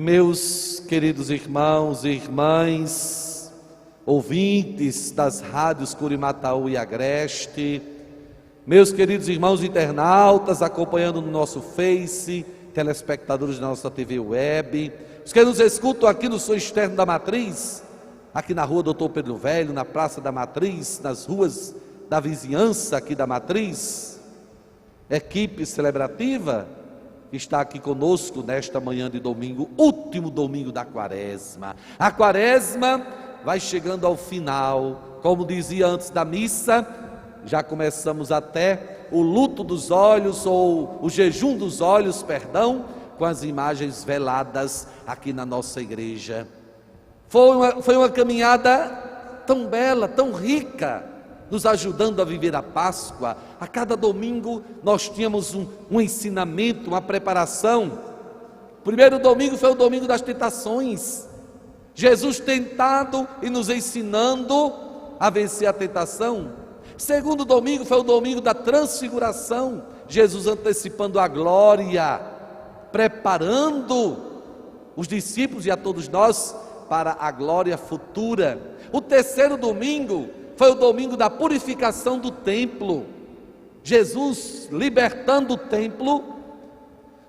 Meus queridos irmãos e irmãs, ouvintes das rádios Curimataú e Agreste, meus queridos irmãos internautas acompanhando no nosso Face, telespectadores da nossa TV Web, os que nos escutam aqui no Sul Externo da Matriz, aqui na rua Doutor Pedro Velho, na Praça da Matriz, nas ruas da vizinhança aqui da Matriz, equipe celebrativa, está aqui conosco nesta manhã de domingo, último domingo da quaresma. A quaresma vai chegando ao final, como dizia antes da missa, já começamos até o luto dos olhos, ou o jejum dos olhos, perdão, com as imagens veladas aqui na nossa igreja. Foi uma caminhada tão bela, tão rica, nos ajudando a viver a Páscoa. A cada domingo nós tínhamos um ensinamento, uma preparação. O primeiro domingo foi o domingo das tentações, Jesus tentado e nos ensinando a vencer a tentação. Segundo domingo foi o domingo da transfiguração, Jesus antecipando a glória, preparando os discípulos e a todos nós para a glória futura. O terceiro domingo foi o domingo da purificação do templo, Jesus libertando o templo,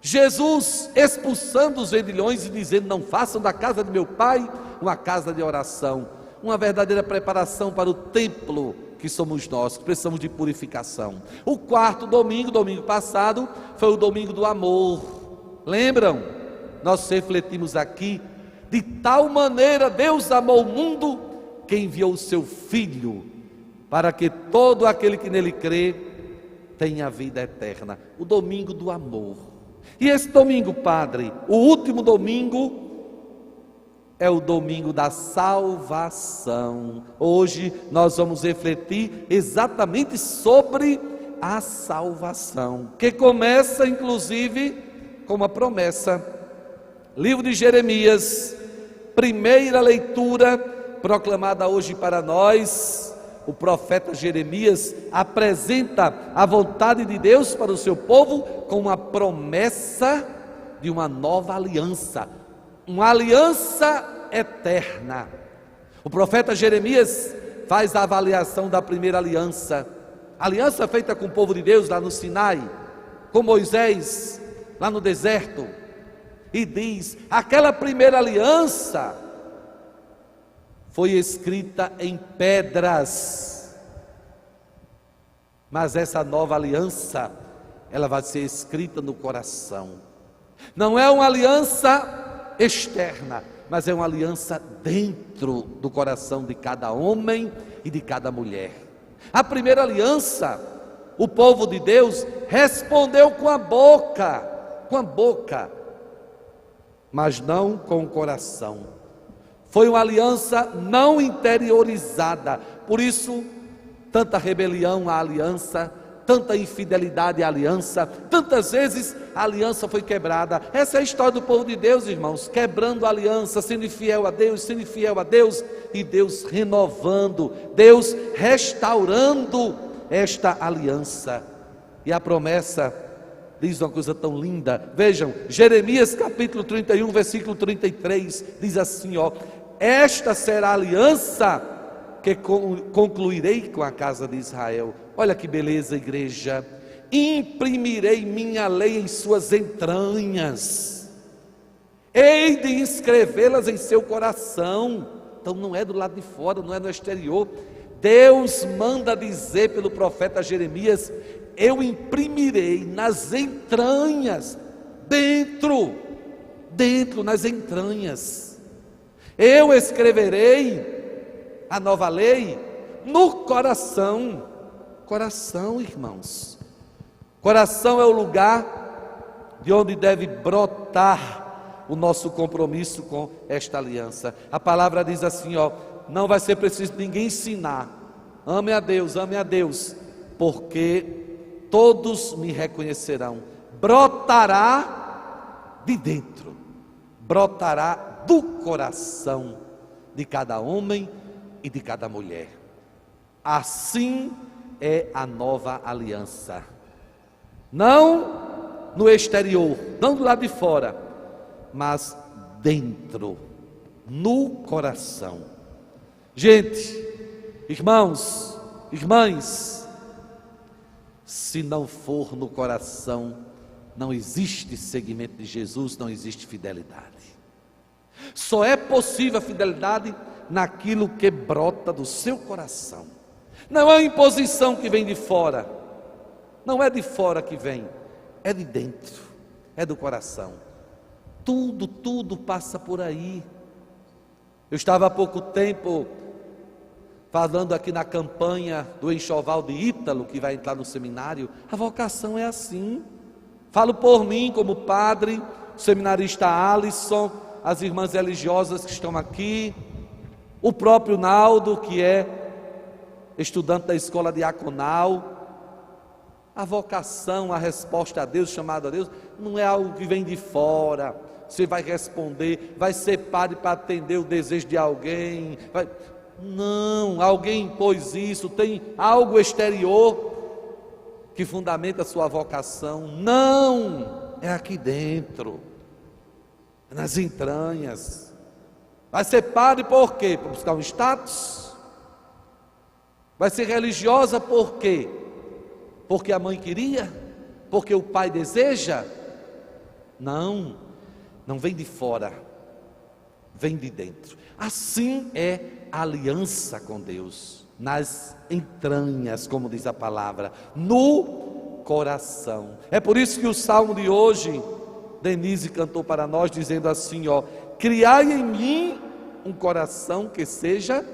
Jesus expulsando os vendilhões e dizendo: não façam da casa de meu pai uma casa de oração. Uma verdadeira preparação para o templo que somos nós, que precisamos de purificação. O quarto domingo, domingo passado, foi o domingo do amor. Lembram? Nós refletimos aqui: de tal maneira Deus amou o mundo, que enviou o seu Filho, para que todo aquele que nele crê tenha a vida eterna. O domingo do amor. E esse domingo, Padre, o último domingo, é o domingo da salvação. Hoje nós vamos refletir exatamente sobre a salvação, que começa inclusive com uma promessa. Livro de Jeremias, primeira leitura, proclamada hoje para nós. O profeta Jeremias apresenta a vontade de Deus para o seu povo com uma promessa de uma nova aliança, uma aliança eterna. O profeta Jeremias faz a avaliação da primeira aliança, aliança feita com o povo de Deus lá no Sinai, com Moisés lá no deserto, e diz: aquela primeira aliança foi escrita em pedras, mas essa nova aliança, ela vai ser escrita no coração. Não é uma aliança externa, mas é uma aliança dentro do coração de cada homem e de cada mulher. A primeira aliança, o povo de Deus respondeu com a boca, mas não com o coração. Foi uma aliança não interiorizada, por isso tanta rebelião à aliança, tanta infidelidade à aliança, tantas vezes a aliança foi quebrada. Essa é a história do povo de Deus, irmãos, quebrando a aliança, sendo infiel a Deus, e Deus renovando, Deus restaurando esta aliança. E a promessa diz uma coisa tão linda. Vejam, Jeremias capítulo 31, versículo 33, diz assim: esta será a aliança que concluirei com a casa de Israel. Olha que beleza, igreja. Imprimirei minha lei em suas entranhas, hei de inscrevê-las em seu coração. Então não é do lado de fora, não é no exterior. Deus manda dizer pelo profeta Jeremias: eu imprimirei nas entranhas, dentro, nas entranhas. Eu escreverei a nova lei no coração. Coração, irmãos. Coração é o lugar de onde deve brotar o nosso compromisso com esta aliança. A palavra diz assim: não vai ser preciso ninguém ensinar. Ame a Deus, porque todos me reconhecerão. Brotará de dentro, brotará do coração de cada homem e de cada mulher. Assim é a nova aliança. Não no exterior, não do lado de fora, mas dentro, no coração. Gente, irmãos, irmãs, se não for no coração, não existe seguimento de Jesus, não existe fidelidade. Só é possível a fidelidade naquilo que brota do seu coração. Não é imposição que vem de fora, não é de fora que vem, é de dentro, é do coração. Tudo passa por aí. Eu estava há pouco tempo falando aqui na campanha do enxoval de Ítalo, que vai entrar no seminário. A vocação é assim. Falo por mim como padre, o seminarista Alisson, as irmãs religiosas que estão aqui, o próprio Naldo, que é estudante da escola diaconal. A vocação, a resposta a Deus, chamado a Deus, não é algo que vem de fora. Você vai responder, vai ser padre para atender o desejo de alguém. Não, alguém impôs isso, tem algo exterior que fundamenta a sua vocação. Não, é aqui dentro, é nas entranhas. Vai ser padre por quê? Para buscar um status? Vai ser religiosa por quê? Porque a mãe queria? Porque o pai deseja? Não, não vem de fora, vem de dentro. Assim é a aliança com Deus, nas entranhas, como diz a palavra, no coração. É por isso que o salmo de hoje, Denise cantou para nós, dizendo assim, criai em mim um coração que seja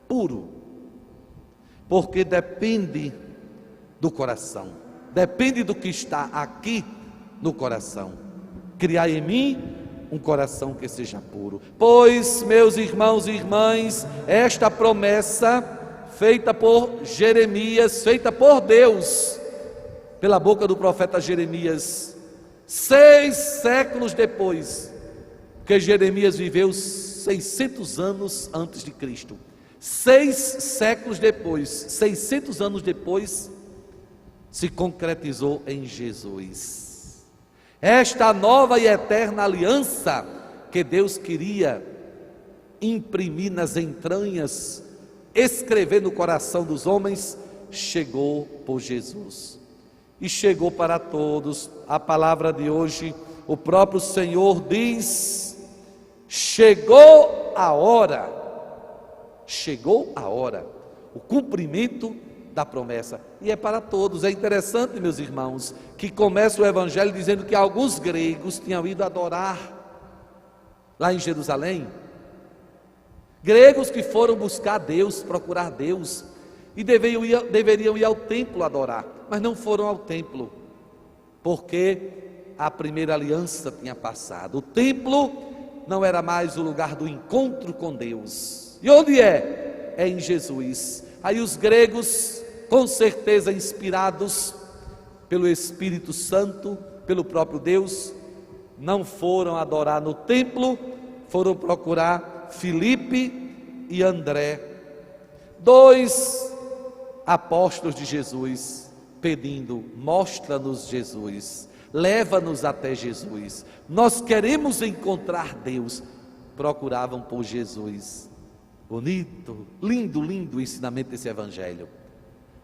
puro, porque depende do coração, depende do que está aqui no coração. Criai em mim um coração que seja puro. Pois, meus irmãos e irmãs, esta promessa feita por Jeremias, feita por Deus, pela boca do profeta Jeremias, 6 séculos depois, porque Jeremias viveu 600 anos antes de Cristo. 6 séculos depois, 600 anos depois, se concretizou em Jesus. Esta nova e eterna aliança que Deus queria imprimir nas entranhas, escrever no coração dos homens, chegou por Jesus. E chegou para todos. A palavra de hoje, o próprio Senhor diz: chegou a hora, o cumprimento da promessa, e é para todos. É interessante, meus irmãos, que começa o evangelho dizendo que alguns gregos tinham ido adorar lá em Jerusalém, gregos que foram buscar Deus, procurar Deus, e deveriam ir ao templo adorar, mas não foram ao templo, porque a primeira aliança tinha passado. O templo não era mais o lugar do encontro com Deus. E onde é? É em Jesus. Aí os gregos, com certeza inspirados pelo Espírito Santo, pelo próprio Deus, não foram adorar no templo, foram procurar Filipe e André, 2 apóstolos de Jesus, pedindo: mostra-nos Jesus, leva-nos até Jesus, nós queremos encontrar Deus. Procuravam por Jesus. Bonito, lindo o ensinamento desse evangelho.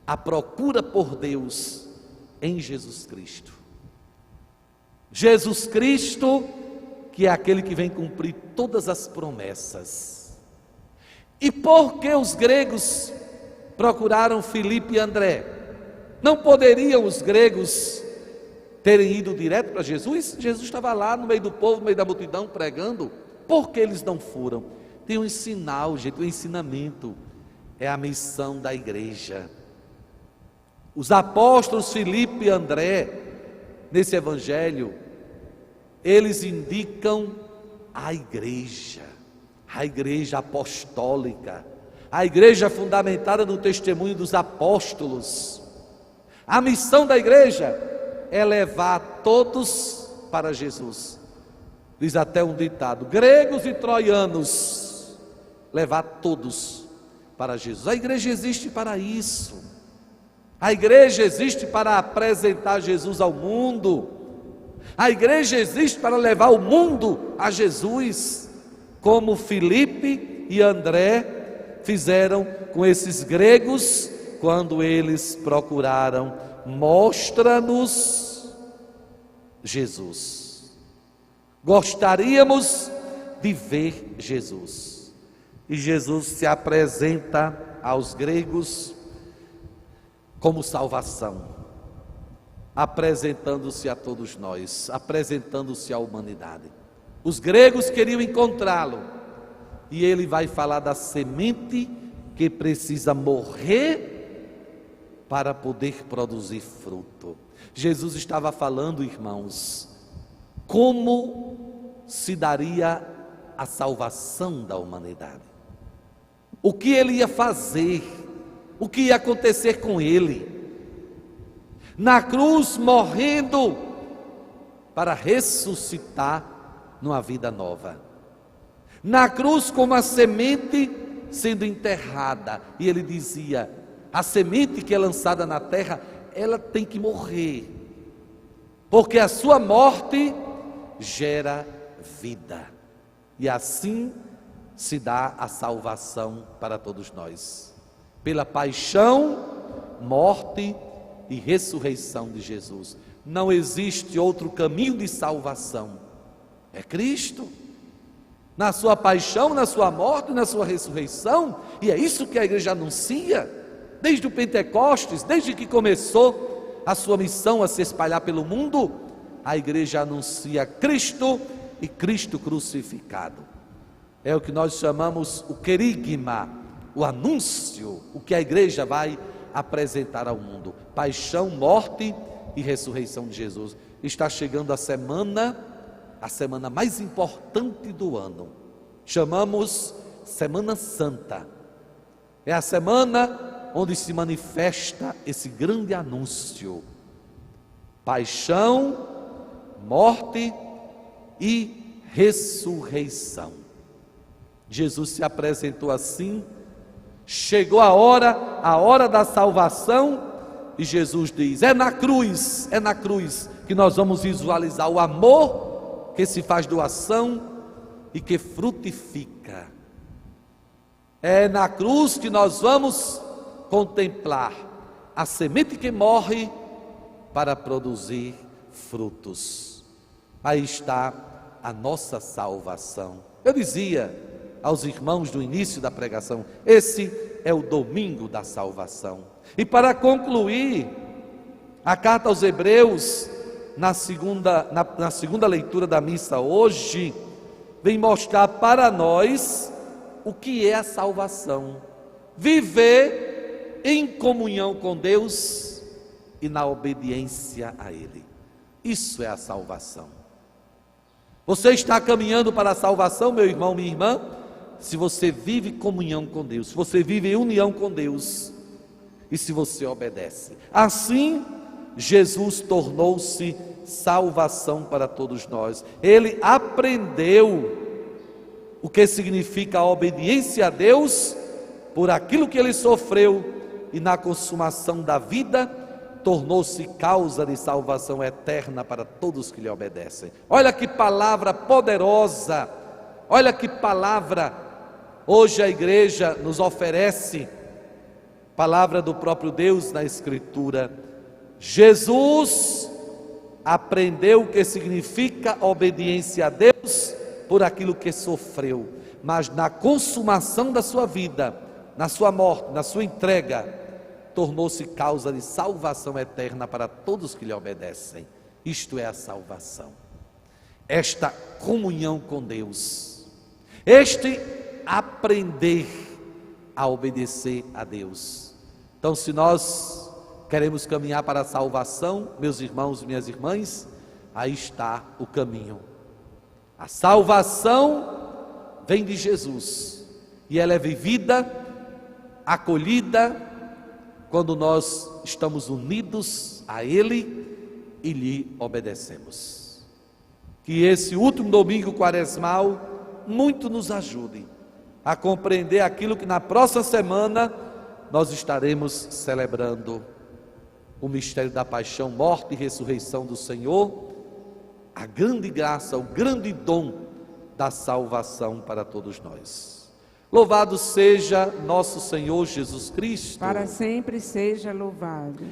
A procura por Deus em Jesus Cristo. Jesus Cristo, que é aquele que vem cumprir todas as promessas. E por que os gregos procuraram Filipe e André? Não poderiam os gregos terem ido direto para Jesus? Jesus estava lá no meio do povo, no meio da multidão, pregando. Por que eles não foram? Tem um sinal, gente, um ensinamento. É a missão da igreja. Os apóstolos Filipe e André, nesse evangelho, eles indicam a igreja apostólica, a igreja fundamentada no testemunho dos apóstolos. A missão da igreja é levar todos para Jesus. Diz até um ditado: gregos e troianos, levar todos para Jesus. A igreja existe para isso. A igreja existe para apresentar Jesus ao mundo. A igreja existe para levar o mundo a Jesus, como Filipe e André fizeram com esses gregos, quando eles procuraram: mostra-nos Jesus. Gostaríamos de ver Jesus. E Jesus se apresenta aos gregos como salvação, apresentando-se a todos nós, apresentando-se à humanidade. Os gregos queriam encontrá-lo, e ele vai falar da semente que precisa morrer para poder produzir fruto. Jesus estava falando, irmãos, como se daria a salvação da humanidade. O que ele ia fazer, o que ia acontecer com ele. Na cruz, morrendo para ressuscitar numa vida nova. Na cruz, como a semente sendo enterrada. E ele dizia: a semente que é lançada na terra, ela tem que morrer, porque a sua morte gera vida. E assim se dá a salvação para todos nós, pela paixão, morte e ressurreição de Jesus. Não existe outro caminho de salvação, é Cristo, na sua paixão, na sua morte, na sua ressurreição. E é isso que a igreja anuncia, desde o Pentecostes, desde que começou a sua missão a se espalhar pelo mundo. A igreja anuncia Cristo e Cristo crucificado. É o que nós chamamos o querigma, o anúncio, o que a igreja vai apresentar ao mundo: paixão, morte e ressurreição de Jesus. Está chegando a semana mais importante do ano. Chamamos Semana Santa. É a semana onde se manifesta esse grande anúncio: paixão, morte e ressurreição. Jesus se apresentou assim. Chegou a hora da salvação, e Jesus diz: é na cruz que nós vamos visualizar o amor que se faz doação e que frutifica. É na cruz que nós vamos contemplar a semente que morre para produzir frutos. Aí está a nossa salvação. Eu dizia aos irmãos do início da pregação: esse é o domingo da salvação. E para concluir, a carta aos Hebreus, na segunda leitura da missa hoje, vem mostrar para nós o que é a salvação: viver em comunhão com Deus e na obediência a Ele. Isso é a salvação. Você está caminhando para a salvação, meu irmão, minha irmã, se você vive comunhão com Deus, se você vive em união com Deus e se você obedece. Assim, Jesus tornou-se salvação para todos nós. Ele aprendeu o que significa a obediência a Deus por aquilo que ele sofreu, e na consumação da vida tornou-se causa de salvação eterna para todos que lhe obedecem. Olha que palavra poderosa, olha que palavra hoje a igreja nos oferece, palavra do próprio Deus na Escritura. Jesus aprendeu o que significa obediência a Deus por aquilo que sofreu, mas na consumação da sua vida, na sua morte, na sua entrega, tornou-se causa de salvação eterna para todos que lhe obedecem. Isto é a salvação, esta comunhão com Deus, este aprender a obedecer a Deus. Então, se nós queremos caminhar para a salvação, meus irmãos e minhas irmãs, aí está o caminho. A salvação vem de Jesus, e ela é vivida, acolhida, quando nós estamos unidos a Ele e lhe obedecemos. Que esse último domingo quaresmal muito nos ajude a compreender aquilo que na próxima semana nós estaremos celebrando: o mistério da paixão, morte e ressurreição do Senhor, a grande graça, o grande dom da salvação para todos nós. Louvado seja nosso Senhor Jesus Cristo. Para sempre seja louvado.